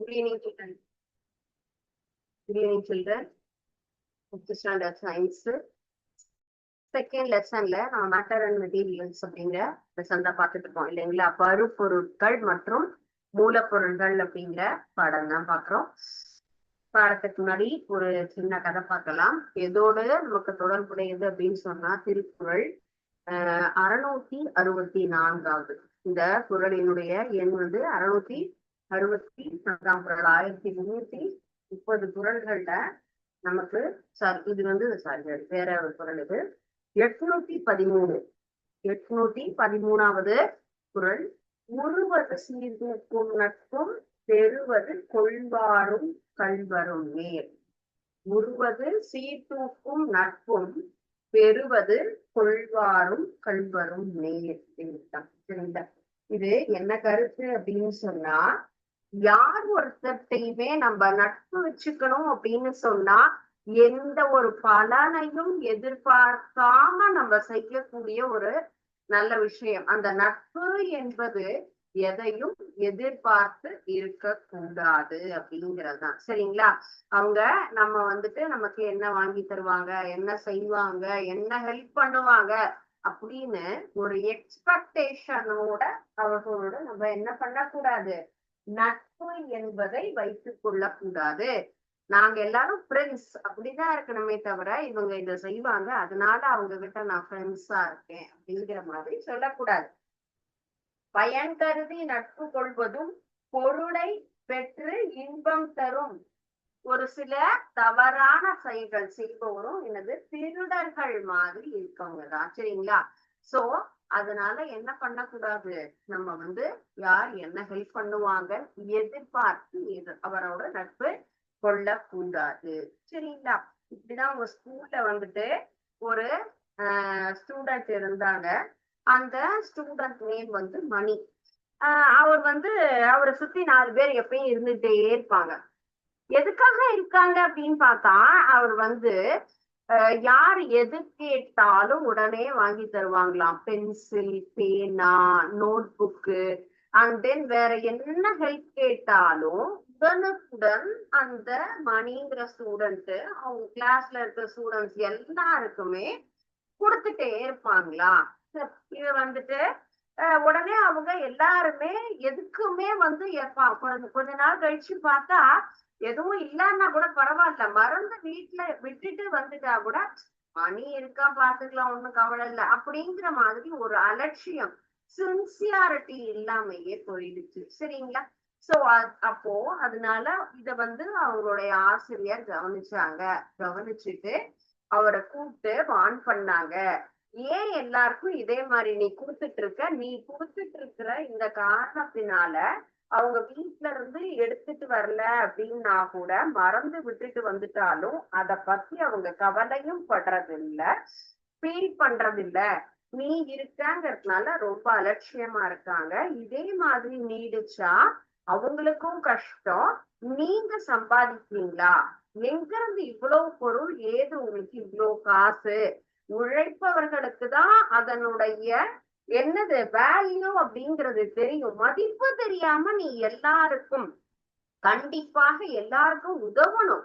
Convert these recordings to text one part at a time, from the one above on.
Good evening, children. Good evening, children. Fifth standard science. Second லெசன்ல நம்ம matter and materials அப்படிங்கிற lesson தான் பார்த்துட்டு இருக்கோம் இல்லைங்களா? பருப்பொருட்கள் மற்றும் மூலப்பொருள்கள் அப்படிங்கிற பாடம் தான் பார்க்கிறோம். பாடத்துக்கு முன்னாடி ஒரு சின்ன கதை பார்க்கலாம். எதோடு நமக்கு தொடர்புடையது அப்படின்னு சொன்னா திருக்குறள் 664. இந்த குறளினுடைய எண் வந்து 664 குறள். 1330 குறள்கள்ல நமக்கு இது வந்து வேற ஒரு குறள். இது 813வது குறள். உருவது சீர்தூக்கும் நட்பும் பெறுவது கொள்வாரும் கள்வரும் மேல். உருவது சீர்தூக்கும் நட்பும் பெறுவது கொள்வாரும் கள்வரும் மேல். சரிங்களா? இது என்ன கருத்து அப்படின்னு சொன்னா, யார் ஒருத்தையுமே நம்ம நட்பு வச்சுக்கணும் அப்படின்னு சொன்னா எந்த ஒரு பலனையும் எதிர்பார்க்காம நம்ம செய்யக்கூடிய ஒரு நல்ல விஷயம். அந்த நட்பு என்பது எதையும் எதிர்பார்த்து இருக்க கூடாது அப்படிங்கறதுதான். சரிங்களா? அவங்க நம்ம வந்துட்டு நமக்கு என்ன வாங்கி தருவாங்க, என்ன செய்வாங்க, என்ன ஹெல்ப் பண்ணுவாங்க அப்படின்னு ஒரு எக்ஸ்பெக்டேஷனோட அவர்களோட நம்ம என்ன பண்ணக்கூடாது, நட்பு என்பதை வைத்துக் கொள்ளக்கூடாது. நாங்க எல்லாரும் ஃப்ரெண்ட்ஸ் அப்படிதான் இருக்கணுமே தவிர இவங்க இதை செய்வாங்க அதனால அவங்க கிட்ட நான் ஃப்ரெண்ட்ஸா இருக்கேன் அப்படிங்கிற மாதிரி சொல்லக்கூடாது. பயன் கருதி நட்பு கொள்வதும் பொருளை பெற்று இன்பம் தரும் ஒரு சில தவறான செயல்கள் செய்பவரும் என்னது திருடர்கள் மாதிரி இருக்கவங்கதான். சரிங்களா? சோ அதனால என்ன பண்ணக்கூடாது, நம்ம வந்து யார் என்ன ஹெல்ப் பண்ணுவாங்க எதிர்பார்த்து அவரோட நட்பு கொள்ளக்கூடாது. சரிங்களா? இப்படிதான் உங்க ஸ்கூல்ல வந்துட்டு ஒரு ஸ்டூடெண்ட் இருந்தாங்க. அந்த ஸ்டூடெண்ட் நேம் வந்து மணி. அவர் வந்து அவரை சுத்தி 4 பேர் எப்பயும் இருந்துட்டே இருப்பாங்க. எதுக்காக இருக்காங்க அப்படின்னு பார்த்தா, அவர் வந்து யார் எது கேட்டாலும் உடனே வாங்கி தருவாங்களாம். பென்சில், பேனா, நோட் புக்கு, அண்ட் தென் வேற என்ன ஹெல்ப் கேட்டாலும் உடனுக்குடன் அந்த மணிங்கிற ஸ்டூடெண்ட் அவங்க கிளாஸ்ல இருக்கிற ஸ்டூடெண்ட்ஸ் எல்லாருக்குமே கொடுத்துட்டே இருப்பாங்களா. இது வந்துட்டு உடனே அவங்க எல்லாருமே எதுக்குமே வந்து கொஞ்ச நாள் கழிச்சு பார்த்தா எதுவும் இல்லன்னா கூட பரவாயில்ல, மறந்து வீட்டுல விட்டுட்டு வந்துட்டா கூட மணி இருக்கா பாத்துக்கலாம், ஒண்ணும் கவலை இல்லை அப்படிங்கிற மாதிரி ஒரு அலட்சியம், சின்சியாரிட்டி இல்லாமையே போயிடுச்சு. சரிங்களா? சோ அப்போ அதனால இத வந்து அவங்களுடைய ஆசிரியர் கவனிச்சுட்டு அவரை கூப்பிட்டு வான் பண்ணாங்க. ஏன் எல்லாருக்கும் இதே மாதிரி நீ கொடுத்துட்டு இருக்கிற இந்த காரணத்தினால அவங்க வீட்டுல இருந்து எடுத்துட்டு வரல அப்படின்னா கூட மறந்து விட்டுட்டு வந்துட்டாலும் அத பத்தி அவங்க கவலையும் படுறது இல்ல, ஃபீல் பண்றது இல்ல. நீ இருக்கங்கிறதுனால ரொம்ப அலட்சியமா இருக்காங்க. இதே மாதிரி நீடிச்சா அவங்களுக்கும் கஷ்டம். நீங்க சம்பாதிப்பீங்களா? எங்க இருந்து இவ்வளவு பொருள், ஏது உங்களுக்கு இவ்வளவு காசு? உழைப்பவர்களுக்கு தான் அதனுடைய என்னது வேல்யூ அப்படிங்கிறது தெரியும். மதிப்பு தெரியாம நீ எல்லாருக்கும் கண்டிப்பாக எல்லாருக்கும் உதவணும்,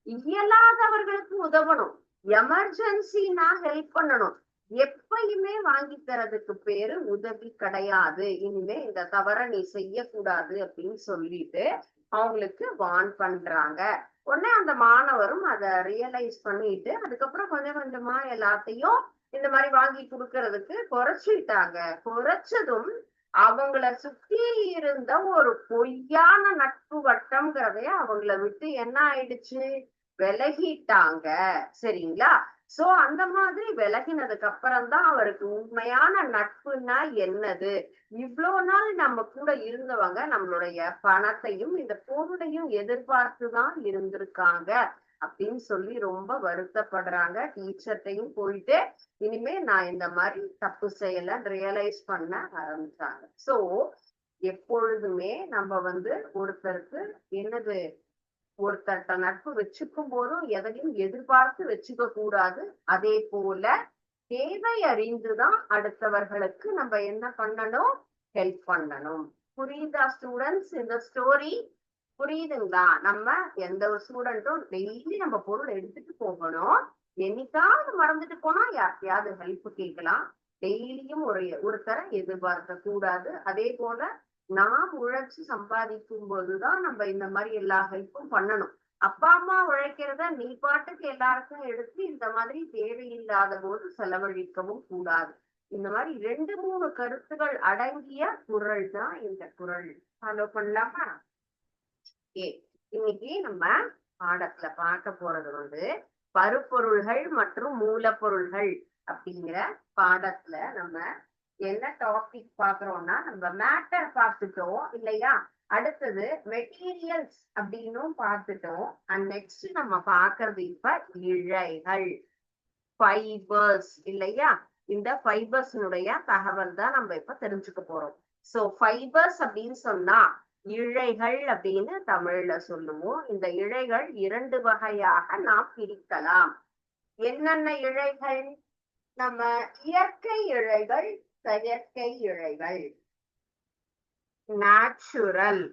இயலாதவர்களுக்கு உதவணும், எமர்ஜென்சினா ஹெல்ப் பண்ணணும். எப்பயுமே வாங்கி தரதுக்கு பேரு உதவி கிடையாது. இனிமே இந்த தவற நீ செய்யக்கூடாது அப்படின்னு சொல்லிட்டு அவங்களுக்கு வார்ன் பண்றாங்க. உடனே அந்த மாணவரும் அதை ரியலைஸ் பண்ணிட்டு அதுக்கப்புறம் கொஞ்சம் கொஞ்சமா எல்லாத்தையும் இந்த மாதிரி வாங்கி கொடுக்கறதுக்கு குறைச்சிட்டாங்க. குறைச்சதும் அவங்கள சுத்தி இருந்த ஒரு பொய்யான நட்பு வட்டம்ங்கிறதே அவங்கள விட்டு என்ன ஆயிடுச்சு, விலகிட்டாங்க. சரிங்களா? சோ அந்த மாதிரி விலகினதுக்கு அப்புறம் தான் அவருக்கு உண்மையான நட்புன்னா என்னது, இவ்வளவு நாள் நம்ம கூட இருந்தவங்க நம்மளுடைய பணத்தையும் இந்த பொருளையும் எதிர்பார்த்துதான் இருந்திருக்காங்க அப்படின்னு சொல்லி ரொம்ப வருத்தப்படுறாங்க. டீச்சர்ட்டையும் போயிட்டு இனிமே நான் இந்த மாதிரி தப்பு செய்யல ரியலைஸ் பண்ண ஆரம்பிச்சாங்க. சோ எப்பொழுதுமே நம்ம வந்து ஒருத்தருக்கு என்னது, ஒருத்தர்கிட்ட நட்பு வச்சுக்கும் போதும் எதையும் எதிர்பார்த்து வச்சுக்க கூடாது. அதே போல தேவை அறிந்துதான் அடுத்தவர்களுக்கு நம்ம என்ன பண்ணணும், ஹெல்ப் பண்ணணும். புரியுதா ஸ்டூடெண்ட்ஸ் இந்த ஸ்டோரி? புரியுதுங்களா? நம்ம எந்த ஒரு ஸ்டூடெண்ட்டும் டெய்லி நம்ம பொருள் எடுத்துட்டு போகணும். என்னைக்காவது மறந்துட்டு போனா யார்கிட்டயாவது ஹெல்ப் கேட்கலாம். டெய்லியும் ஒருத்தரை எதிர்பார்க்க கூடாது. அதே போல நாம் உழைச்சு சம்பாதிக்கும் போதுதான் நம்ம இந்த மாதிரி எல்லா ஹெல்ப்பும் பண்ணணும். அப்பா அம்மா உழைக்கிறத நீ பாட்டுக்கு எல்லாருக்கும் எடுத்து இந்த மாதிரி தேவையில்லாத போது செலவழிக்கவும் கூடாது. இந்த மாதிரி 2-3 கருத்துகள் அடங்கிய குறள் தான் இந்த குறள். ஃபாலோ பண்ணலாமா? இன்னைக்கு நம்ம பாடத்துல பார்க்க போறது பருப்பொருள்கள் மற்றும் மூலப்பொருள்கள் அப்படிங்கிற பாடத்துல நம்ம என்ன டாபிக் பாக்குறோம்னா, நம்ம மேட்டர் பார்த்துட்டோம் இல்லையா? அடுத்தது மெட்டீரியல்ஸ் அப்படின்னும் பார்த்துட்டோம். அண்ட் நெக்ஸ்ட் நம்ம பார்க்கறது இப்ப இழைகள், ஃபைபர்ஸ் இல்லையா? இந்த ஃபைபர்ஸ்னுடைய தகவல் தான் நம்ம இப்ப தெரிஞ்சுக்க போறோம். சோ ஃபைபர்ஸ் அப்படின்னு சொன்னா இழைகள் அப்படின்னு தமிழ்ல சொல்லுவோம். இந்த இழைகள் 2 வகையாக நாம் பிரிக்கலாம். என்னென்ன இழைகள்? நம்ம இயற்கை இழைகள், செயற்கை இழைகள். Natural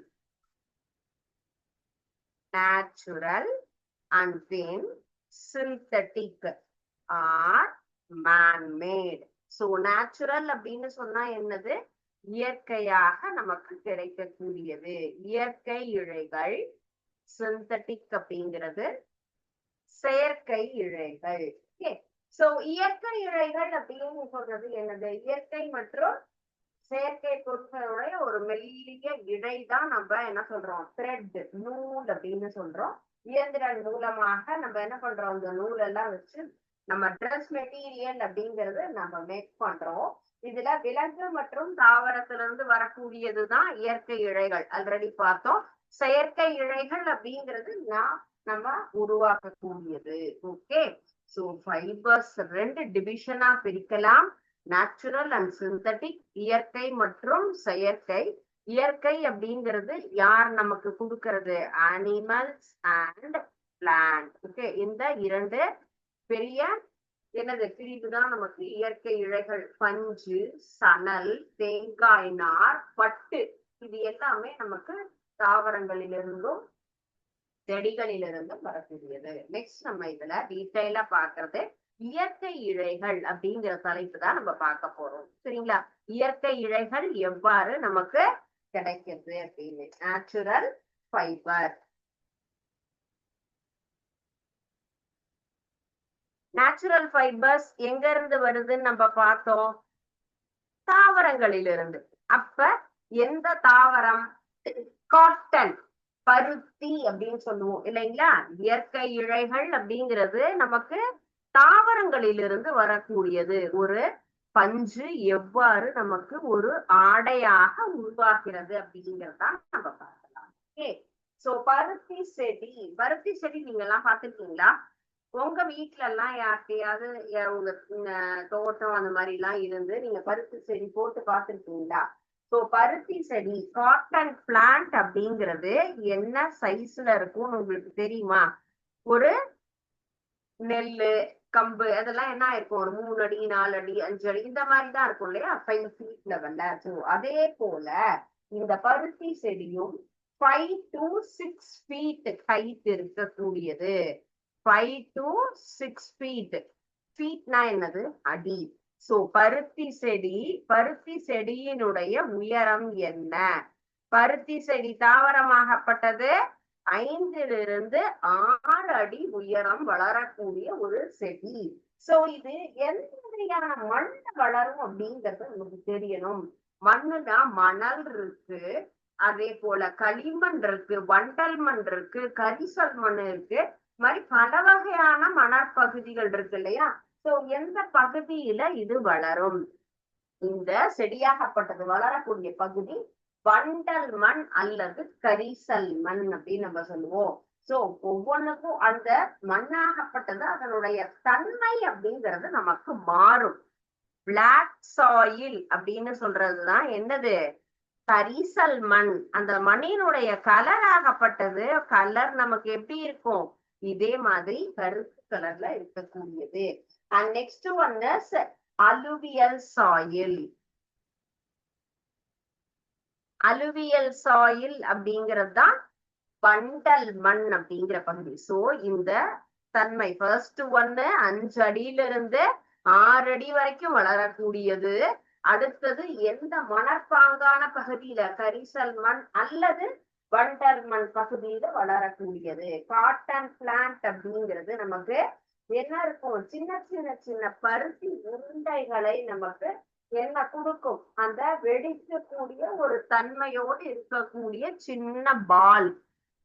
and then synthetic or man-made. So natural அப்படின்னு சொன்னா என்னது? இயற்கையாக நமக்கு கிடைக்கக்கூடியது இயற்கை இழைகள். சிந்தட்டிக் அப்படிங்கிறது செயற்கை இழைகள். சோ இயற்கை இழைகள் அப்படின்னு சொல்றது என்னது? இயற்கை மற்றும் செயற்கை பொருட்களுடைய ஒரு மெல்லிய இழை தான் நம்ம என்ன சொல்றோம்? த்ரெட், நூல் அப்படின்னு சொல்றோம். இயந்திர மூலமாக நம்ம என்ன பண்றோம்? இந்த நூல் எல்லாம் வச்சு நம்ம ட்ரெஸ் மெட்டீரியல் அப்படிங்கறது நம்ம மேக் பண்றோம். இதுல விலங்கு மற்றும் தாவரத்திலிருந்து வரக்கூடியதுதான் இயற்கை இழைகள். ஆல்ரெடி பார்த்தோம். செயற்கை இழைகள் அப்படிங்கிறது நம்ம உருவாக்கக்கூடியது. ஓகே, சோ ஃபைபர்ஸ் 2 டிவிஷனா பிரிக்கலாம். நேச்சுரல் அண்ட் சிந்தட்டிக், இயற்கை மற்றும் செயற்கை. இயற்கை அப்படிங்கிறது யார் நமக்கு கொடுக்கிறது? Animals and plant. ஓகே, இந்த 2 பெரிய என்னது பிரிவுதான் நமக்கு இயற்கை இழைகள். பஞ்சு, சணல், தேங்காய் நார், பட்டு, இது எல்லாமே நமக்கு தாவரங்களிலிருந்தும் செடிகளிலிருந்தும் வரக்கூடியது. நெக்ஸ்ட் நம்ம இதுல டீடைலா பாக்குறது இயற்கை இழைகள் அப்படிங்கிற தலைப்பு தான் நம்ம பார்க்க போறோம். சரிங்களா? இயற்கை இழைகள் எவ்வாறு நமக்கு கிடைக்கிறது அப்படின்னு. Natural fibre. நேச்சுரல் ஃபைபர்ஸ் எங்க இருந்து வருதுன்னு நம்ம பார்த்தோம்? தாவரங்களிலிருந்து. அப்ப எந்த தாவரம்? காட்டன், பருத்தி அப்படின்னு சொல்லுவோம் இல்லைங்களா? இயற்கை இழைகள் அப்படிங்கிறது நமக்கு தாவரங்களிலிருந்து வரக்கூடியது. ஒரு பஞ்சு எவ்வாறு நமக்கு ஒரு ஆடையாக உருவாகிறது அப்படிங்கிறதான் நம்ம பார்க்கலாம். ஓகே, சோ பருத்தி செடி நீங்க எல்லாம் பார்த்திருக்கீங்களா? உங்க வீட்டுல எல்லாம் யார்கிட்டயாவது உங்க தோட்டம் அந்த மாதிரி எல்லாம் இருந்து நீங்க பருத்தி செடி போட்டு பார்த்திருக்கீங்களா? சோ பருத்தி செடி, காட்டன் பிளான்ட் அப்படிங்கிறது என்ன சைஸ்ல இருக்கும்னு உங்களுக்கு தெரியுமா? ஒரு நெல்லு, கம்பு அதெல்லாம் என்ன இருக்கும்? ஒரு 3 அடி, 4 அடி, 5 அடி இந்த மாதிரிதான் இருக்கும் இல்லையா? 5 feet லெவல்ல. சோ அதே போல இந்த பருத்தி செடியும் 5 to 6 feet ஹைட் இருக்கக்கூடியது. 5 to 6 feet. ஃபீட்னா என்னது? அடி. சோ பருத்தி செடியினுடைய உயரம் என்ன? பருத்தி செடி தாவரமாகப்பட்டது 5 to 6 அடி உயரம் வளரக்கூடிய ஒரு செடி. சோ இது எந்த மாதிரியான மண்ணுல வளரும் அப்படிங்கிறது நமக்கு தெரியணும். மண்ணுனா மணல் இருக்கு, அதே போல களிமண் இருக்கு, வண்டல் மண் இருக்கு, கரிசல் மண் இருக்கு, மாதிரி பல வகையான மணற்பகுதிகள் இருக்கு இல்லையா? சோ எந்த பகுதியில இது வளரும்? இந்த செடியாகப்பட்டது வளரக்கூடிய பகுதி வண்டல் மண் அல்லது கரிசல் மண் அப்படின்னு நம்ம சொல்லுவோம். சோ ஒவ்வொன்றுக்கும் அந்த மண்ணாகப்பட்டது அதனுடைய தன்மை அப்படிங்கிறது நமக்கு மாறும். பிளாக் சாயில் அப்படின்னு சொல்றதுதான் என்னது? கரிசல் மண். அந்த மண்ணினுடைய கலர் ஆகப்பட்டது கலர் நமக்கு எப்படி இருக்கும்? இதே மாதிரி கருப்பு கலர்ல இருக்கக்கூடியது. And next one is alluvial soil. Alluvial soil அப்படிங்கிறது தான் பண்டல் மண் அப்படிங்கிற பகுதி. சோ இந்த தன்மை ஃபர்ஸ்ட் ஒன்னு 5 அடியில இருந்து 6 அடி வரைக்கும் வளரக்கூடியது. அடுத்தது எந்த மணற்பாங்கான பகுதியில கரிசல் மண் அல்லது வண்டல் மண் பகுதியில வளரக்கூடியது. காட்டன் பிளான்ட் அப்படிங்கிறது நமக்கு என்ன இருக்கும், சின்ன சின்ன சின்ன பருத்தி உருண்டைகளை நமக்கு என்ன கொடுக்கும், அந்த வெடிக்கக்கூடிய ஒரு தன்மையோடு இருக்கக்கூடிய சின்ன பால்.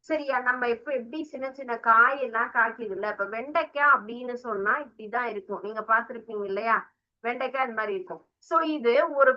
சரியா, நம்ம இப்ப எப்படி சின்ன சின்ன காய் எல்லாம் காய்க்குது இல்ல, இப்ப வெண்டைக்காய் அப்படின்னு சொன்னா இப்படிதான் இருக்கும், நீங்க பாத்திருப்பீங்க இல்லையா, வெண்டைக்காய் இந்த மாதிரி இருக்கும். சோ இது ஒரு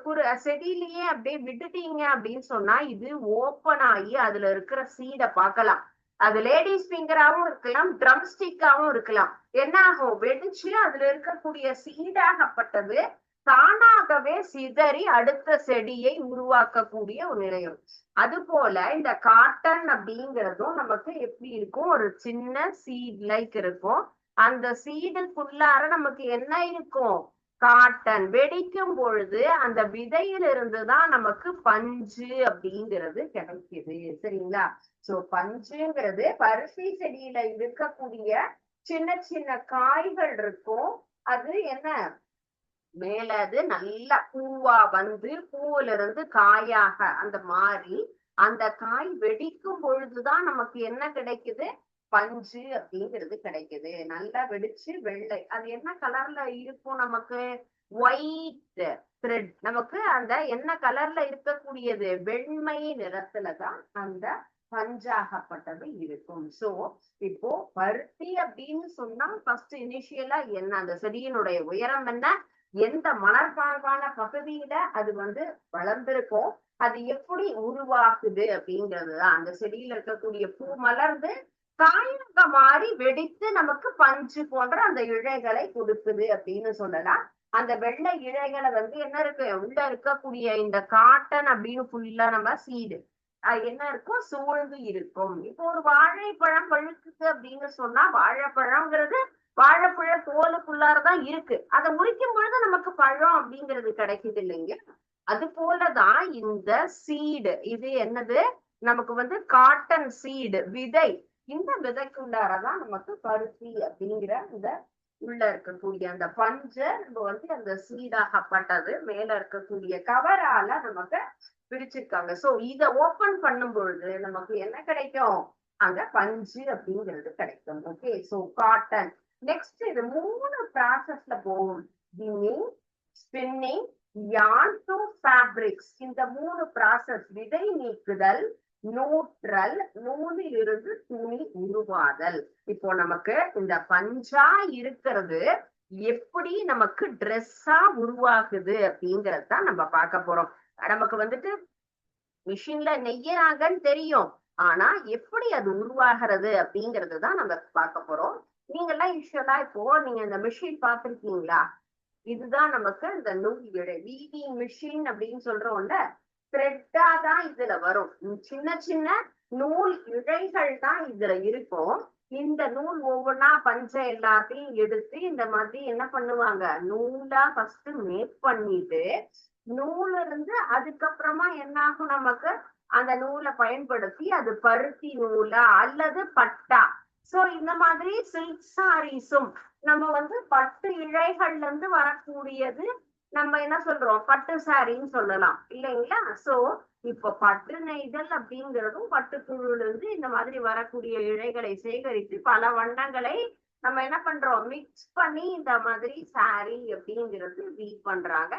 செடியிலேயே அப்படியே விட்டுட்டீங்க அப்படின்னு சொன்னா இது ஓப்பன் ஆகி அதுல இருக்கிற சீடை பார்க்கலாம். அது லேடிஸ் ஃபிங்கராவும் இருக்கலாம், ட்ரம் ஸ்டிக்காவும் இருக்கலாம். என்ன ஆகும், வெடிச்சு அதுல இருக்கக்கூடிய சீடாகப்பட்டது தானாகவே சிதறி அடுத்த செடியை உருவாக்கக்கூடிய ஒரு நிலையம். அது போல இந்த காட்டன் அப்படிங்கிறதும் நமக்கு எப்படி இருக்கும், ஒரு சின்ன சீட் லைக் இருக்கும். அந்த சீடுக்குள்ளார நமக்கு என்ன இருக்கும், காட்டன். வெடிக்கும் பொழுது அந்த விதையிலிருந்துதான் நமக்கு பஞ்சு அப்படிங்கிறது கிடைக்குது. சரிங்களா, சோ பஞ்சுங்கிறது பருத்தி செடியில இருக்கக்கூடிய சின்ன சின்ன காய்கள் இருக்கும். அது என்ன, மேல அது நல்ல பூவா வந்து பூவுல இருந்து காயாக அந்த மாறி அந்த காய் வெடிக்கும் பொழுதுதான் நமக்கு என்ன கிடைக்குது, பஞ்சு அப்படிங்கிறது கிடைக்குது. நல்லா வெடிச்சு வெள்ளை, அது என்ன கலர்ல இருக்கும், நமக்கு ஒயிட் த்ரெட். நமக்கு அந்த என்ன கலர்ல இருக்கக்கூடியது, வெண்மை நிறத்துலதான் அந்த பஞ்சாகப்பட்டது இருக்கும். சோ இப்போ பருத்தி அப்படின்னு சொன்னா ஃபர்ஸ்ட் இனிஷியலா என்ன, அந்த செடியினுடைய உயரம் என்ன, எந்த மணற்பாங்கான பகுதியில அது வந்து வளர்ந்திருக்கும், அது எப்படி உருவாக்குது அப்படிங்கிறதுதான். அந்த செடியில இருக்கக்கூடிய பூ மலர்ந்து காயாக மாறி வெடித்து நமக்கு பஞ்சு போன்ற அந்த இழைகளை கொடுக்குது அப்படின்னு சொல்லலாம். அந்த வெள்ளை இழைகளை வந்து என்ன இருக்கு, உள்ள இருக்கக்கூடிய இந்த காட்டன் அப்படின்னு ஃபுல்லா நம்ம சீடு என்ன இருக்கும், சூழ்ந்து இருக்கும். இப்போ ஒரு வாழைப்பழம் பழுக்குது அப்படின்னு சொன்னா வாழைப்பழம்ங்கிறது வாழைப்பழ தோலுக்குள்ளாரதான் இருக்கு, அதை முறிக்கும் பொழுது நமக்கு பழம் அப்படிங்கிறது கிடைக்குது இல்லைங்க. அது போலதான் இந்த சீடு, இது என்னது, நமக்கு வந்து காட்டன் சீடு விதை. இந்த விதைக்குள்ளாரதான் நமக்கு பருத்தி அப்படிங்கிற இந்த உள்ள இருக்கக்கூடிய அந்த பஞ்ச நம்ம வந்து அந்த சீடாகப்பட்டது மேல இருக்கக்கூடிய கவரால நமக்கு பிரிச்சிருக்காங்க. சோ இத ஓபன் பண்ணும் பொழுது நமக்கு என்ன கிடைக்கும், அங்க பஞ்சு அப்படிங்கிறது கிடைக்கும். Okay, so cotton. நெக்ஸ்ட் இது 3 ப்ராசஸ்ல போகும், spinning, spinning, yarn to fabrics. இந்த 3 ப்ராசஸ், விதை நீக்குதல், நூற்றல், நூலில் இருந்து துணி உருவாதல். இப்போ நமக்கு இந்த பஞ்சா இருக்கிறது எப்படி நமக்கு ட்ரெஸ்ஸா உருவாகுது அப்படிங்கறதுதான் நம்ம பார்க்க போறோம். நமக்கு வந்துட்டு மிஷின்ல நெய்யறாங்கன்னு தெரியும், ஆனா எப்படி அது உருவாகிறது அப்படிங்கிறது தான் நம்ம பார்க்க போறோம். நீங்க எல்லாம் யூஸ்வலா இப்போ நீங்க இந்த மிஷின் பார்த்திருக்கீங்களா, இதுதான் நமக்கு இந்த நூல் இழை, வீவிங் மிஷின் அப்படின்னு சொல்றோம்ல, த்ரெட்டா தான் இதுல வரும். சின்ன சின்ன நூல் இழைகள் தான் இதுல இருக்கும். இந்த நூல் ஒவ்வொன்னா பஞ்ச எல்லாத்தையும் எடுத்து இந்த மாதிரி என்ன பண்ணுவாங்க, நூலா ஃபர்ஸ்ட் மேக் பண்ணிட்டு நூல் இருந்து அதுக்கப்புறமா என்ன ஆகும், நமக்கு அந்த நூலை பயன்படுத்தி அது பருத்தி நூலா அல்லது பட்டா. சோ இந்த மாதிரி சில்க் சாரீஸும் நம்ம வந்து பட்டு இழைகள்ல இருந்து வரக்கூடியது நம்ம என்ன சொல்றோம், பட்டு சாரின்னு சொல்லலாம் இல்லைங்களா. சோ இப்ப பட்டு நெய்தல் அப்படிங்கிறதும் பட்டுப்புழுல இருந்து இந்த மாதிரி வரக்கூடிய இழைகளை சேகரித்து பல வண்ணங்களை நம்ம என்ன பண்றோம், மிக்ஸ் பண்ணி இந்த மாதிரி சாரி அப்படிங்கிறது வீவ் பண்றாங்க.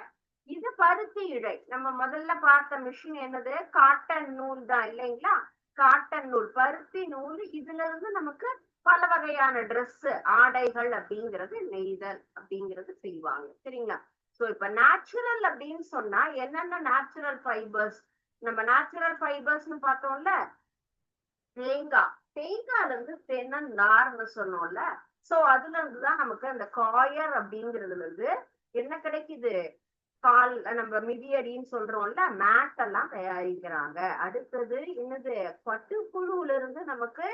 இது பருத்தி இழை. நம்ம முதல்ல பார்த்த மிஷின் என்னது, காட்டன் நூல் தான் இல்லைங்களா. காட்டன் நூல், பருத்தி நூல், இதுல இருந்து நமக்கு பல வகையான ட்ரெஸ் ஆடைகள் அப்படிங்கிறது நெய்தல் அப்படிங்கிறது செய்வாங்க. சரிங்களா. சோ இப்ப நேச்சுரல் அப்படின்னு சொன்னா என்னென்ன நேச்சுரல் ஃபைபர்ஸ், நம்ம நேச்சுரல் ஃபைபர்ஸ்னு பார்த்தோம்ல, தேங்காய், தேங்காய்ல இருந்து தென்னை நார்னு சொன்னோம்ல. சோ அதுல இருந்துதான் நமக்கு அந்த காயர் அப்படிங்கிறதுல இருந்து என்ன கிடைக்குது, கால் நம்ம மிதியடின்னு சொல்றோம்ல, மேட் எல்லாம் தயாரிக்கிறாங்க. அடுத்தது என்னது, பட்டுப்புழுல இருந்து நமக்கு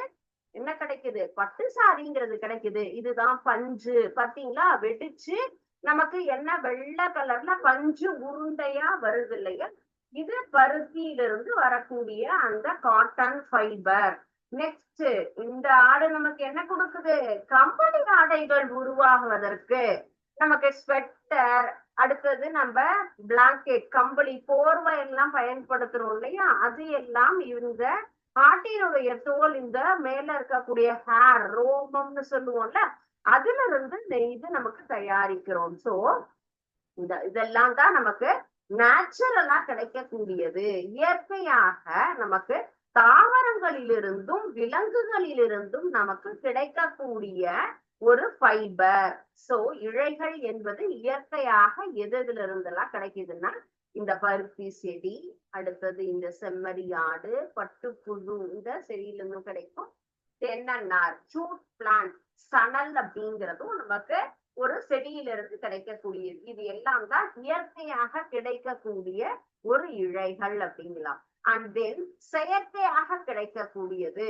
என்ன கிடைக்குது, பட்டு சாரிங்கிறது கிடைக்குது. இதுதான் பஞ்சு. பாத்தீங்களா, வெடிச்சு நமக்கு என்ன வெள்ளை கலர்ல பஞ்சு உருண்டையா வருது இல்லையா, இது பருத்தியிலிருந்து வரக்கூடிய அந்த காட்டன் ஃபைபர். நெக்ஸ்ட் இந்த ஆடை நமக்கு என்ன கொடுக்குது? கம்பளி ஆடைகள் உருவாகுவதற்கு நமக்கு ஸ்வெட்டர், அடுத்தது நம்ம பிளாங்கெட், கம்பளி, போர்வை எல்லாம் பயன்படுத்துறோம் இல்லையா? அது எல்லாம் இந்த ஆட்டினுடைய தோல், இந்த மேல இருக்கக்கூடிய ஹேர், ரோமம்னு சொல்லுவோம்ல, அதுல இருந்து நெய்து நமக்கு தயாரிக்கிறோம். சோ இதெல்லாம் தான் நமக்கு நேச்சுரலா கிடைக்கக்கூடியது. இயற்கையாக நமக்கு தாவரங்களிலிருந்தும் விலங்குகளிலிருந்தும் நமக்கு கிடைக்கக்கூடிய ஒரு ஃபைபர். சோ இழைகள் என்பது இயற்கையாக எதுல இருந்தெல்லாம் கிடைக்குதுன்னா, இந்த பருத்தி செடி, அடுத்தது இந்த செம்மறி ஆடு, பட்டுப்புழு, இந்த செடியிலிருந்தும் கிடைக்கும். தென்னநார், ஜூட் பிளான்ட், சணல் அப்படிங்கிறதும் நமக்கு ஒரு செடியிலிருந்து கிடைக்கக்கூடியது. இது எல்லாம் தான் இயற்கையாக கிடைக்கக்கூடிய ஒரு இழைகள் அப்படிங்கலாம். அண்ட் தென் செயற்கையாக கிடைக்கக்கூடியது.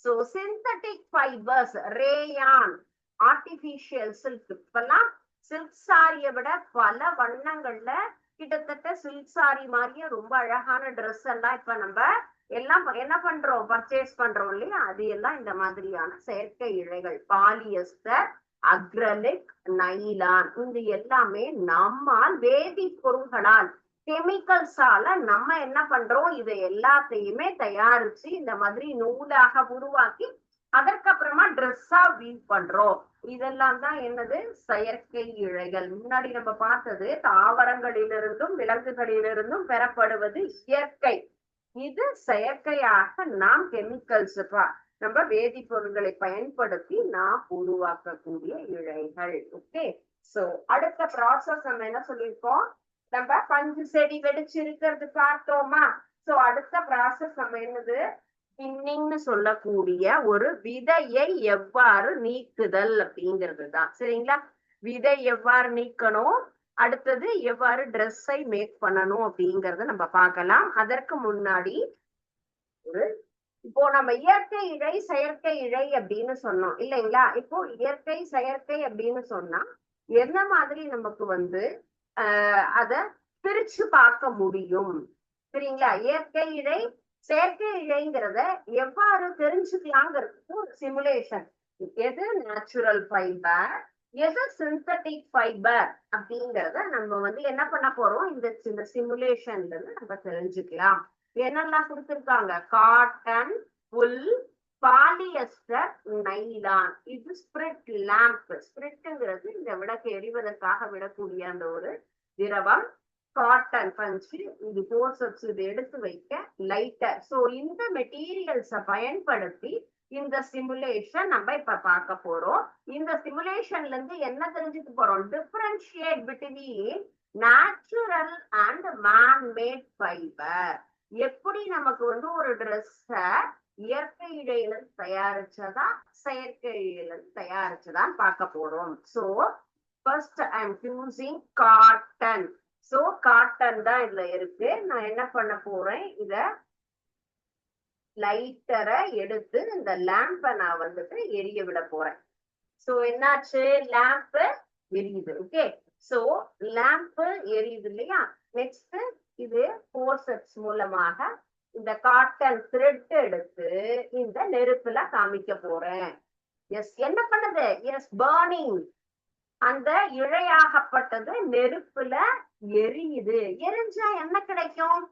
So synthetic fibres, rayon, artificial silk. இப்பெல்லாம் சில்க் சாரியை விட பல வண்ணங்கள்ல கிட்டத்தட்ட சில்க் சாரி மாதிரியே ரொம்ப அழகான ட்ரெஸ் எல்லாம் இப்ப நம்ம எல்லாம் என்ன பண்றோம்? பர்ச்சேஸ் பண்றோம் இல்லையா? அது எல்லாம் இந்த மாதிரியான செயற்கை இழைகள். பாலியஸ்டர், அக்ரலிக், நைலான், இது எல்லாமே நம்மால் வேதி பொருள்களால், கெமிக்கல்ஸால நம்ம என்ன பண்றோம்? இதை எல்லாத்தையுமே தயாரிச்சு இந்த மாதிரி நூலாக உருவாக்கி அதற்கப்புறமா ட்ரெஸ்ஸா வீவ் பண்றோம். இதெல்லாம் தான் என்னது? செயற்கை இழைகள். முன்னாடி நம்ம பார்த்தது தாவரங்களிலிருந்தும் விலங்குகளிலிருந்தும் பெறப்படுவது இயற்கை. இது செயற்கையாக நாம் கெமிக்கல்ஸ், நம்ம வேதிப்பொருட்களை பயன்படுத்தி நாம் உருவாக்கக்கூடிய இழைகள். ஓகே, சோ அடுத்த ப்ராசஸ் நம்ம என்ன சொல்லியிருக்கோம்? நம்ம பஞ்சு செடி வெடிச்சு இருக்கிறது பார்த்தோமா? சோ அடுத்த ப்ராசஸ் நம்ம என்னது? ஸ்பின்னிங்னு சொல்லக்கூடிய ஒரு விதையை எவ்வாறு நீக்குதல் அப்படிங்கிறது தான். சரிங்களா? விதை எவ்வாறு நீக்கணும், அடுத்தது எவ்வாறு ட்ரெஸ்ஸை மேக் பண்ணணும் அப்படிங்கறத நம்ம பார்க்கலாம். அதற்கு முன்னாடி இப்போ நம்ம இயற்கை இழை, செயற்கை இழை அப்படின்னு சொன்னோம் இல்லைங்களா? இப்போ இயற்கை செயற்கை அப்படின்னு சொன்னா என்ன மாதிரி நமக்கு அத பிரிச்சு பார்க்க முடியும்? சரிங்களா? இயற்கை இழை, செயற்கை இழைங்கிறத எவ்வாறு தெரிஞ்சுக்கலாங்கிறதுக்கு ஒரு சிமுலேஷன். எது நேச்சுரல் ஃபைபர், எது சிந்தட்டிக் ஃபைபர் அப்படிங்கறத நம்ம என்ன பண்ண போறோம்? இந்த சிமுலேஷன்ல இருந்து நம்ம தெரிஞ்சுக்கலாம். என்னெல்லாம் கொடுத்திருக்காங்க? காட்டன், புல், பாலியஸ்டர், நைலான். இது ஸ்பிரிட் லேம்ப். ஸ்பிரிட்ங்கிறது இந்த விளக்கு எரிவதற்காக விடக்கூடிய அந்த ஒரு திரவம். காட்டன் பஞ்சு, இது போர்சப்ஸ், இது எடுத்து வைக்க லைட்டர். சோ இந்த மெட்டீரியல்ஸை பயன்படுத்தி இந்த சிமுலேஷன் நம்ம இப்ப பார்க்க போறோம். இந்த சிமுலேஷன்ல இருந்து என்ன தெரிஞ்சுக்க போறோம்? Differentiate between natural and man-made fibre. எப்படி நமக்கு ஒரு ட்ரெஸ்ஸ இயற்கை இழையில தயாரிச்சதா செயற்கை இழையில தயாரிச்சதான் பார்க்க போறோம். So first I am using cotton. So cotton தான் இதுல இருக்கு. நான் என்ன பண்ண போறேன்? இத லைட்டரை எடுத்து இந்த லேம்பை நான் எரிய விட போறேன். சோ என்னாச்சு? லேம்ப் எரியுது. ஓகே, சோ லேம்ப் எரியுது இல்லையா? நெக்ஸ்ட் இது ஃபோர்செப்ஸ் மூலமாக இந்த காட்டன் த்ரெட் எடுத்து இந்த நெருப்புல காமிக்க போறேன். எஸ், என்ன பண்ணுது? Yes, burning. அந்த இழையாகப்பட்டது நெருப்புல எரியுது. எரிஞ்சா என்ன கிடைக்கும்?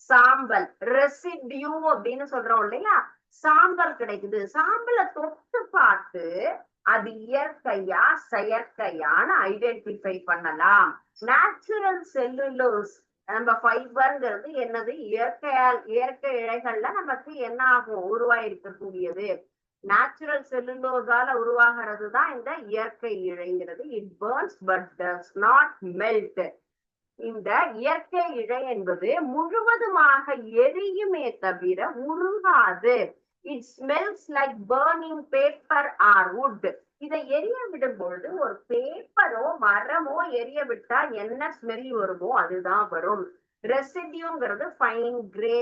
சாம்பல், ரெசிடியூ அப்படின்னு சொல்றோம் இல்லையா? சாம்பல் கிடைக்குது. சாம்பலை தொட்டு பார்த்து அது இயற்கையா செயற்கையான ஐடென்டிஃபை பண்ணலாம். நேச்சுரல் செல்லுலோஸ் நம்ம ஃபைபர்ங்கிறது என்னது? இயற்கை இழைகள்ல நமக்கு என்ன ஆகும்? உருவாயிருக்கக்கூடியது நேச்சுரல் செல்லுலோஸால உருவாகிறது தான் இந்த இயற்கை இழைங்கிறது. It burns but does not melt. இந்த இயற்கை இழை என்பது முழுவதுமாக எரியுமே தவிர உருகாது. It smells like burning paper or wood. இதை எரிய விடும் பொழுது ஒரு பேப்பரோ மரமோ எரிய விட்டா என்ன ஸ்மெல் வருமோ அதுதான் வரும். ரெசிடியூங்கிறது ஃபைன் கிரே,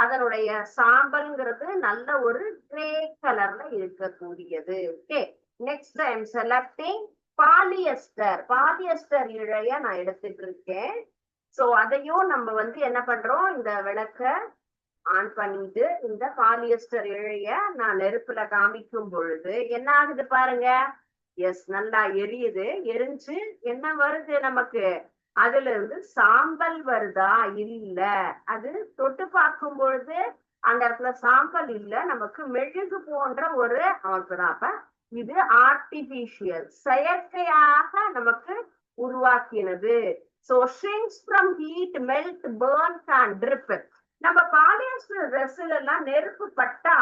அதனுடைய சாம்பல்ங்கிறது நல்ல ஒரு கிரே கலர்ல இருக்கக்கூடியது. Okay, next I am selecting polyester. Polyester இழைய நான் எடுத்துட்டு இருக்கேன். சோ அதையும் நம்ம என்ன பண்றோம்? இந்த விளக்க ஆன் பண்ணிட்டு இந்த பாலியஸ்டர் இழைய நான் நெருப்புல காமிக்கும் பொழுது என்ன ஆகுது பாருங்க. எஸ், நல்லா எரியுது. எரிஞ்சு என்ன வருது நமக்கு? அதுல இருந்து சாம்பல் வருதா? இல்ல. அது தொட்டு பார்க்கும் பொழுது அந்த இடத்துல சாம்பல் இல்ல, நமக்கு மெழுகு போன்ற ஒரு அமைப்பு தான். அப்ப இது ஆர்டிபிஷியல், செயற்கையாக நமக்கு உருவாக்கினது. So shrinks from heat, melt, burns and drip. நம்ம பாலியஸ்டர் ட்ரெஸ்ல எல்லாம் நெருப்பு பட்டா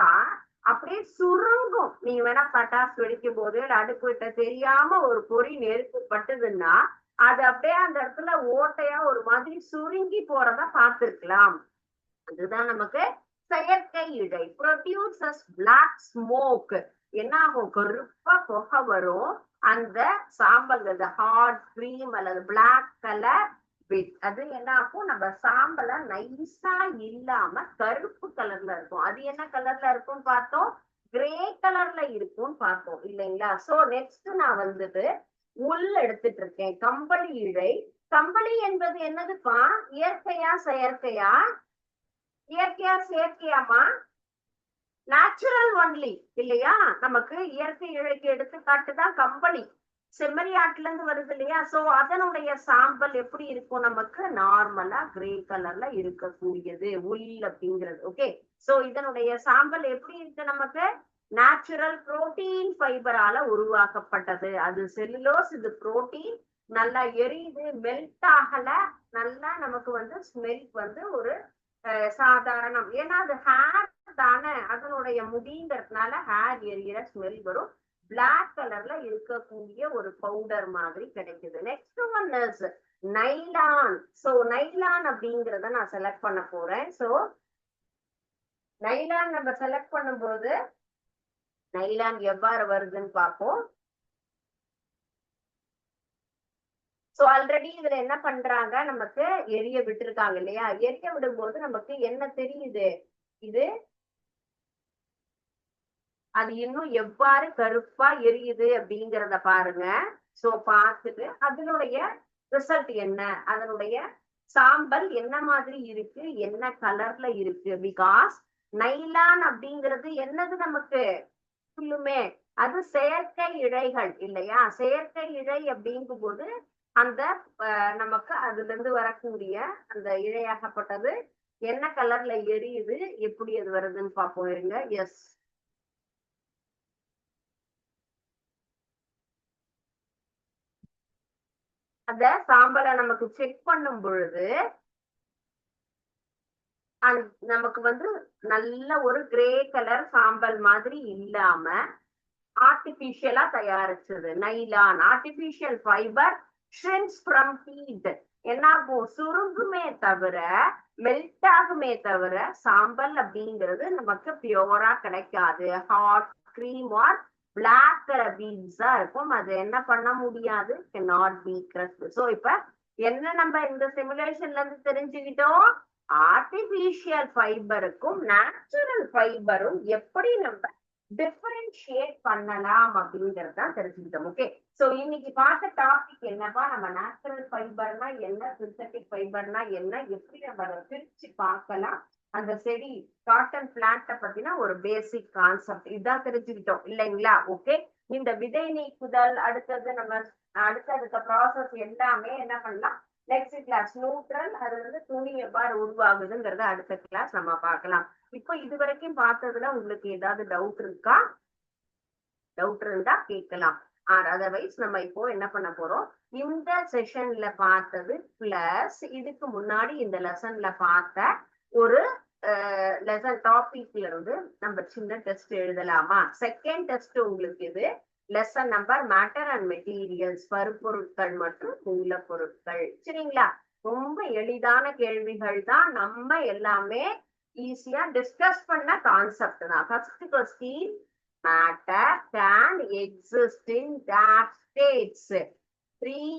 அப்படியே சுருங்கும். நீங்க வேணா பட்டாசு வெடிக்கும் போது அடுப்பு விட்ட தெரியாம ஒரு பொறி நெருப்பு பட்டுதுன்னா அது அப்படியே அந்த இடத்துல ஓட்டையா ஒரு மாதிரி சுருங்கி போறத பார்த்திருக்கலாம். அதுதான் நமக்கு செயற்கை இழை. Produces black smoke. என்ன ஆகும்? கருப்பா புகை வரும். அந்த சாம்பல், அந்த ஹார்ட் கிரீம் அல்லது பிளாக் கலர் வித் அது என்ன ஆகும்? நம்ம சாம்பலை நைஸா இல்லாம கருப்பு கலர்ல இருக்கும். அது என்ன கலர்ல இருக்கும் பார்த்தோம்? கிரே கலர்ல இருக்கும்னு பார்த்தோம் இல்லைங்களா? சோ நெக்ஸ்ட் நான் வந்துட்டு உள் எடுத்துட்டு இருக்கேன். கம்பளி இழை. கம்பளி என்பது என்னதுப்பா? இயற்கையா செயற்கையா? இயற்கையா செயற்கையாமா? நேச்சுரல் ஒன்லி இல்லையா? நமக்கு இயற்கை இழைக்கு எடுத்துக்காட்டுதான் கம்பளி. செம்மறி ஆட்டுல இருந்து வருது இல்லையா? சோ அதனுடைய சாம்பல் எப்படி இருக்கும்? நமக்கு நார்மலா கிரே கலர்ல இருக்கக்கூடியது உள் அப்படிங்கிறது. ஓகே, சோ இதனுடைய சாம்பல் எப்படி இருக்கு? நமக்கு நேச்சுரல் புரோட்டீன் ஃபைபரால உருவாக்கப்பட்டது. அது செல்லுலோஸ், இது புரோட்டீன். நல்லா எரியுது, மெல்ட் ஆகல. நல்லா நமக்கு வந்து ஸ்மெல் வந்து ஒரு சாதாரணம். ஏன்னா அது ஹேர் தானே, அதனுடைய முடிங்கிறதுனால ஹேர் எரியிற ஸ்மெல் வரும். பிளாக் கலர்ல இருக்கக்கூடிய ஒரு பவுடர் மாதிரி கிடைக்குது. Next one is nylon. So nylon அப்படிங்கறத நான் செலக்ட் பண்ண போறேன். சோ நைலான் நம்ம செலக்ட் பண்ணும்போது நைலான் எவ்வாறு வருதுன்னு பார்ப்போம். சோ ஆல்ரெடி இதுல என்ன பண்றாங்க? நமக்கு எரிய விட்டுருக்காங்க இல்லையா? எரிய விடும்போது நமக்கு என்ன தெரியுது? இது அது இன்னும் எவ்வாறு கருப்பா எரியுது அப்படிங்கிறத பாருங்க. சோ பார்த்துட்டு அதனுடைய ரிசல்ட் என்ன, அதனுடைய சாம்பல் என்ன மாதிரி இருக்கு, என்ன கலர்ல இருக்கு. பிகாஸ் நைலான் அப்படிங்கிறது என்னது? நமக்கு ஃபுல்லுமே அது செயற்கை இழைகள் இல்லையா? செயற்கை இழை அப்படிங்கும் போது அந்த நமக்கு அதுல இருந்து வரக்கூடிய அந்த இழையாகப்பட்டது என்ன கலர்ல எரியுது, எப்படி அது வருதுன்னு பார்ப்போம் இருங்க. எஸ், அந்த சாம்பலை நமக்கு செக் பண்ணும் பொழுது நமக்கு வந்து நல்ல ஒரு கிரே கலர் சாம்பல் மாதிரி இல்லாம ஆர்டிபிஷியலா தயாரிச்சது nylon. Artificial fibre shrinks from heat. என்ன ஆகும்? சுருங்குமே தவிர, மெல்ட் ஆகுமே தவிர சாம்பல் அப்படிங்கிறது நமக்கு பியூரா கிடைக்காது. Hot cream or black colour பீட்ஸா இருக்கும். அது என்ன பண்ண முடியாது? cannot be crushed. சோ இப்ப என்ன நம்ம இந்த சிமுலேஷன்ல இருந்து தெரிஞ்சுக்கிட்டோம்? ஆர்டிபிஷியல் ஃபைபருக்கும் நேச்சுரல் ஃபைபரும் எப்படி நம்ம டிஃபரன்ஷியேட் பண்ணலாம் அப்படிங்கறதான் தெரிஞ்சுக்கிட்டோம். ஓகே, சோ இன்னைக்கு பார்த்த டாபிக் என்னப்பா? நம்ம நேச்சுரல் ஃபைபர்னா என்ன, சிந்தட்டிக் ஃபைபர்னா என்ன, எப்படி நம்ம அதை பிரிச்சு பார்க்கலாம், அந்த செடி காட்டன் பிளான்ட பத்தினா ஒரு பேசிக் கான்செப்ட் இதான் தெரிஞ்சுக்கிட்டோம் இல்லைங்களா? ஓகே, இந்த விதை நீக்குதல் அடுத்தது நம்ம அடுத்த ப்ராசஸ் எல்லாமே என்ன பண்ணலாம் நெக்ஸ்ட் கிளாஸ். நியூட்ரல், அது வந்து துணி எவ்வாறு உருவாகுதுங்கிறத அடுத்த கிளாஸ் நம்ம பார்க்கலாம். இப்போ இது வரைக்கும் பார்த்ததுல உங்களுக்கு ஏதாவது டவுட் இருக்கா? டவுட் இருந்தா கேட்கலாம். அதர்வைஸ் நம்ம இப்போ என்ன பண்ண போறோம்? இந்த செஷன்ல பார்த்தது பிளஸ் இதுக்கு முன்னாடி இந்த லெசன்ல பார்த்த ஒரு லெசன் டாபிக்ல இருந்து நம்ம சின்ன டெஸ்ட் எழுதலாமா? செகண்ட் டெஸ்ட் உங்களுக்கு இது lesson number matter and materials, பருப்பொருட்கள் மற்றும் மூலப்பொருட்கள். சரிங்களா? ரொம்ப எளிதான கேள்விகள் தான். நம்ம எல்லாமே ஈஸியா டிஸ்கஸ் பண்ண கான்செப்ட் தான். First question, matter can exist in that states 3,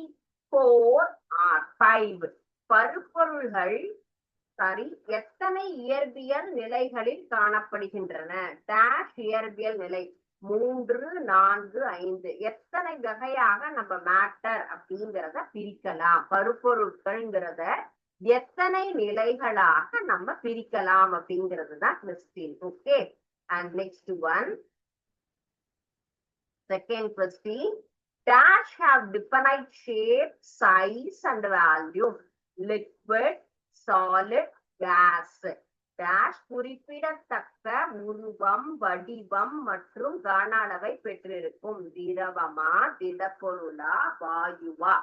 4 or 5. பருப்பொருள்கள் சாரி எத்தனை இயற்பியல் நிலைகளில் காணப்படுகின்றன? டேஷ் இயற்பியல் நிலை 3, 4, 5. எத்தனை வகையாக நம்ம மேட்டர் அப்படிங்கிறத பிரிக்கலாம்? பருப்பொருட்கள்ங்கிறத எத்தனை நிலைகளாக நம்ம பிரிக்கலாம் அப்படிங்கிறது தான் question. Okay, and next one, second question. Dash have definite shape, size and value. Liquid, solid, gas. Dash குறிப்பிடத்தக்க உருவம், வடிவம் மற்றும் கன அளவை பெற்றிருக்கும். திரவமா, திடப்பொருளா, வாயுவா?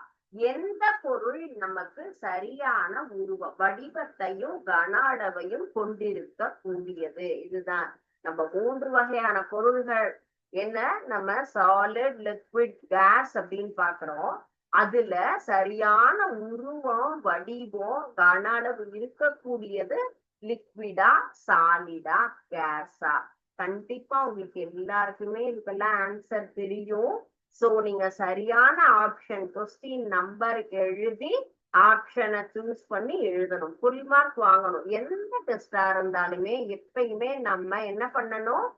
எந்த பொருள் நமக்கு சரியான உருவ வடிவத்தையும் கன அளவையும் கொண்டிருக்க கூடியது? இதுதான் நம்ம 3 வகையான பொருள்கள் என்ன, நம்ம சாலிட், லிக்விட், கேஸ் அப்படின்னு பாக்குறோம். அதுல சரியான உருவம், வடிவம், கன அளவு இருக்கக்கூடியது லிக்விடா, சாலிடா, கேஸா? கண்டிப்பா உங்களுக்கு எல்லாருக்குமே இதுக்கெல்லாம் ஆன்சர் தெரியும். சோ நீங்க சரியான ஆப்ஷன் கொஸ்டின் நம்பர் எழுதி ஆப்ஷனை சூஸ் பண்ணி எழுதணும். ஃபுல் மார்க் வாங்கணும். எந்த டெஸ்டா இருந்தாலுமே எப்பயுமே நம்ம என்ன பண்ணணும்,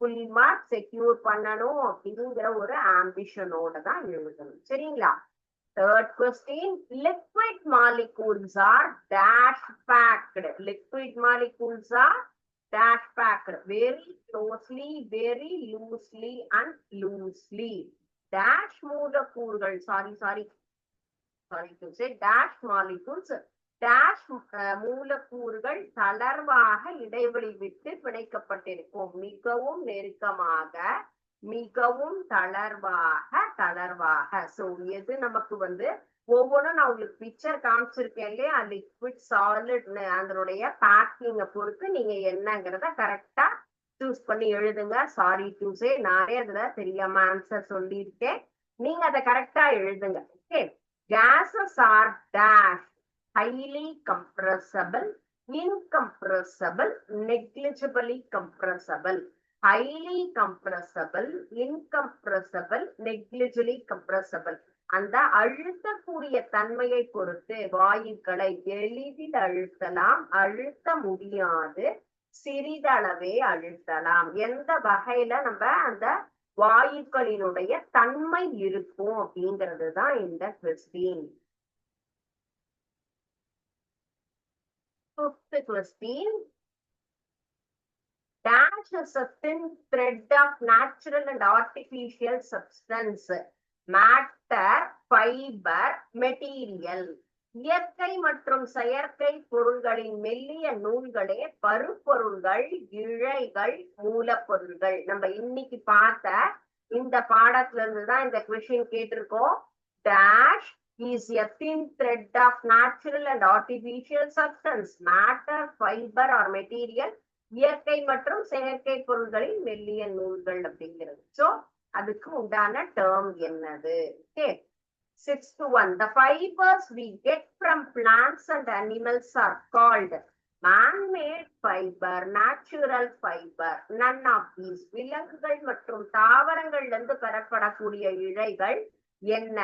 ஃபுல் மார்க் செக்யூர் பண்ணணும் அப்படிங்கிற ஒரு ஆம்பிஷனோட தான் எழுதணும். சரிங்களா? Third question, liquid molecules are dash packed. Liquid molecules are dash packed very closely, very loosely and loosely. Dash மூலக்கூறுகள் sorry to say dash molecules, dash மூலக்கூறுகள் தளர்வாக இடைவெளி விட்டு பிணைக்கப்பட்டிருக்கும். மிகவும் நெருக்கமாக, மிகவும் தளர்வாக. சோ எது நமக்கு ஒவ்வொன்றும் நான் உங்களுக்கு பிக்சர் காமிச்சிருக்கேன் இல்லையா, லிக்விட், சாலிட், அதனுடைய பேக்கிங்க பொறுத்து நீங்க என்னங்கிறத கரெக்டா சூஸ் பண்ணி எழுதுங்க. சாரி டு சே நானே அதுல தெரியாம ஆன்சர் சொல்லியிருக்கேன், நீங்க அதை கரெக்டா எழுதுங்க. Okay, gases are dash highly compressible, incompressible, negligibly compressible. Highly compressible, incompressible, negligibly compressible. அந்த அழுத்தக்கூடிய தன்மையை பொறுத்து வாயுக்களை எளிதில் அழுத்தலாம், அழுத்த முடியாது, சிறிதளவே அழுத்தலாம். எந்த வகையில நம்ம அந்த வாயுக்களினுடைய தன்மை இருக்கும் அப்படிங்கிறது தான் இந்த question. Fifth question. Dash is a thin thread of natural and artificial substance. Matter, fiber, material. இயற்கை மற்றும் செயற்கை பொருள்களின் மெல்லிய நூல்களே பருப்பொருள்கள், இழைகள், மூலப்பொருள்கள். நம்ம இன்னைக்கு பார்த்த இந்த பாடத்துல இருந்துதான் இந்த கொஸ்டின் கேட்டிருக்கோம். Dash is a thin thread of natural and artificial substance. Matter, fiber or material. இயற்கை மற்றும் செயற்கை பொருள்களின் மெல்லிய நூல்கள் அப்படிங்கிறது. சோ அதுக்கு உண்டான டேர்ம் என்னது? Okay, sixth one, the fibers we get from plants and animals are called man-made fiber, natural fiber. None of these. விலங்குகள் மற்றும் தாவரங்கள்ல இருந்து பெறப்படக்கூடிய இழைகள் என்ன?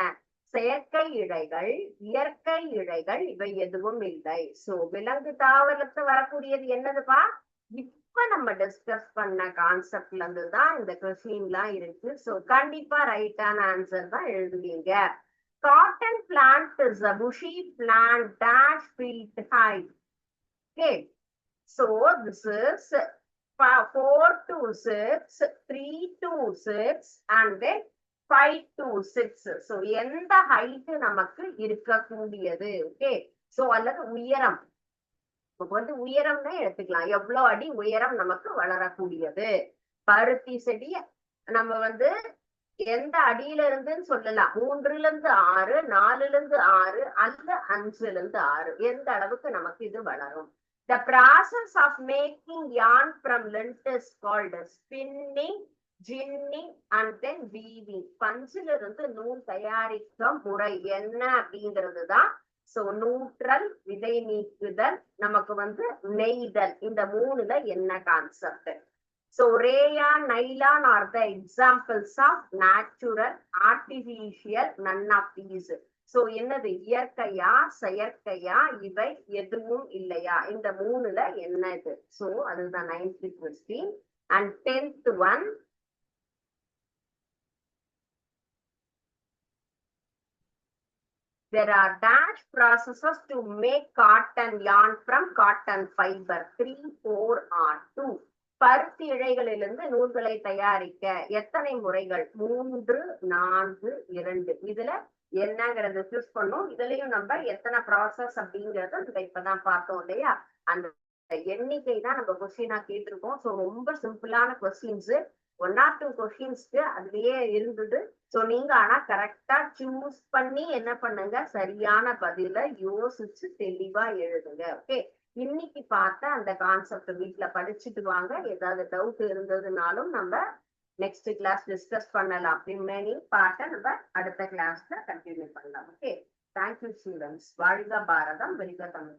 செயற்கை இழைகள், இயற்கை இழைகள், இவை எதுவும் இல்லை. சோ விலங்கு தாவரத்து வரக்கூடியது என்னதுப்பா? இப்ப நம்ம டிஸ்கஸ் பண்ண கான்செப்ட்ல இருந்துதான் இந்த கொஸ்டின் எல்லாம் இருக்கு. சோ கண்டிப்பா ரைட்டான ஆன்சர் தான் எழுதுவீங்க. Cotton plant is a bushy plant dash feet high. Okay, so this is 4 to 6, 3 to 6 and then 5 to 6. So எந்த ஹைட் நமக்கு இருக்கக்கூடியது? ஓகே, சோ அல்லது உயரம், உயரம்னு எடுத்துக்கலாம். எவ்வளவு அடி உயரம் நமக்கு வளரக்கூடியது? பருத்தி செடி நம்ம எந்த அடியில இருந்துன்னு சொல்லலாம். 3ல இருந்து 6, 4ல இருந்து 6 அல்ல 5ல இருந்து 6, எந்த அளவுக்கு நமக்கு இது வளரும்? The process of making yarn from lint is called spinning, ginning and then weaving. பஞ்சில இருந்து நூல் தயாரிக்கும் முறை என்ன அப்படிங்கிறதுதான். சோ நூற்றல், விதை நீக்குதல், நமக்கு நெய்தல், இந்த 3ல என்ன concept? So rayon, nylon are the examples of natural, artificial, none of these. So என்னது? இயற்கையா, செயற்கையா, இவை எதுவும் இல்லையா? இந்த 3ல என்னது? So அதுதான் 9th question. And 10th one, There are dash processes to make cotton yarn from cotton fiber. 3, 4 or 2. பருத்தி இழைகளிலிருந்து நூல்களை தயாரிக்க எத்தனை முறைகள்? 3, 4, 2. இதுல என்னங்கிறத சூஸ் பண்ணும். இதுலயும் நம்ம எத்தனை ப்ராசஸ் அப்படிங்கறத நம்ம இப்பதான் பார்த்தோம் இல்லையா? அந்த எண்ணிக்கை தான் நம்ம கொஸ்டினா கேட்டிருக்கோம். ஸோ ரொம்ப சிம்பிளான கொஸ்டின்ஸ், 1 or 2 கொஸ்டின்ஸ்க்கு அதுலயே இருந்தது. ஸோ நீங்க ஆனா கரெக்டா சூஸ் பண்ணி என்ன பண்ணுங்க, சரியான பதில யோசிச்சு தெளிவா எழுதுங்க. ஓகே, இன்னைக்கு பார்த்த அந்த கான்செப்ட் வீட்ல படிச்சுட்டு வாங்க. ஏதாவது டவுட் இருந்ததுனாலும் நம்ம நெக்ஸ்ட் கிளாஸ் டிஸ்கஸ் பண்ணலாம். ரிமைனிங் பார்ட்ட நம்ம அடுத்த கிளாஸ்ல கண்டினியூ பண்ணலாம். Okay, thank you students. வாழ்க பாரதம், வெல்க தமிழ்.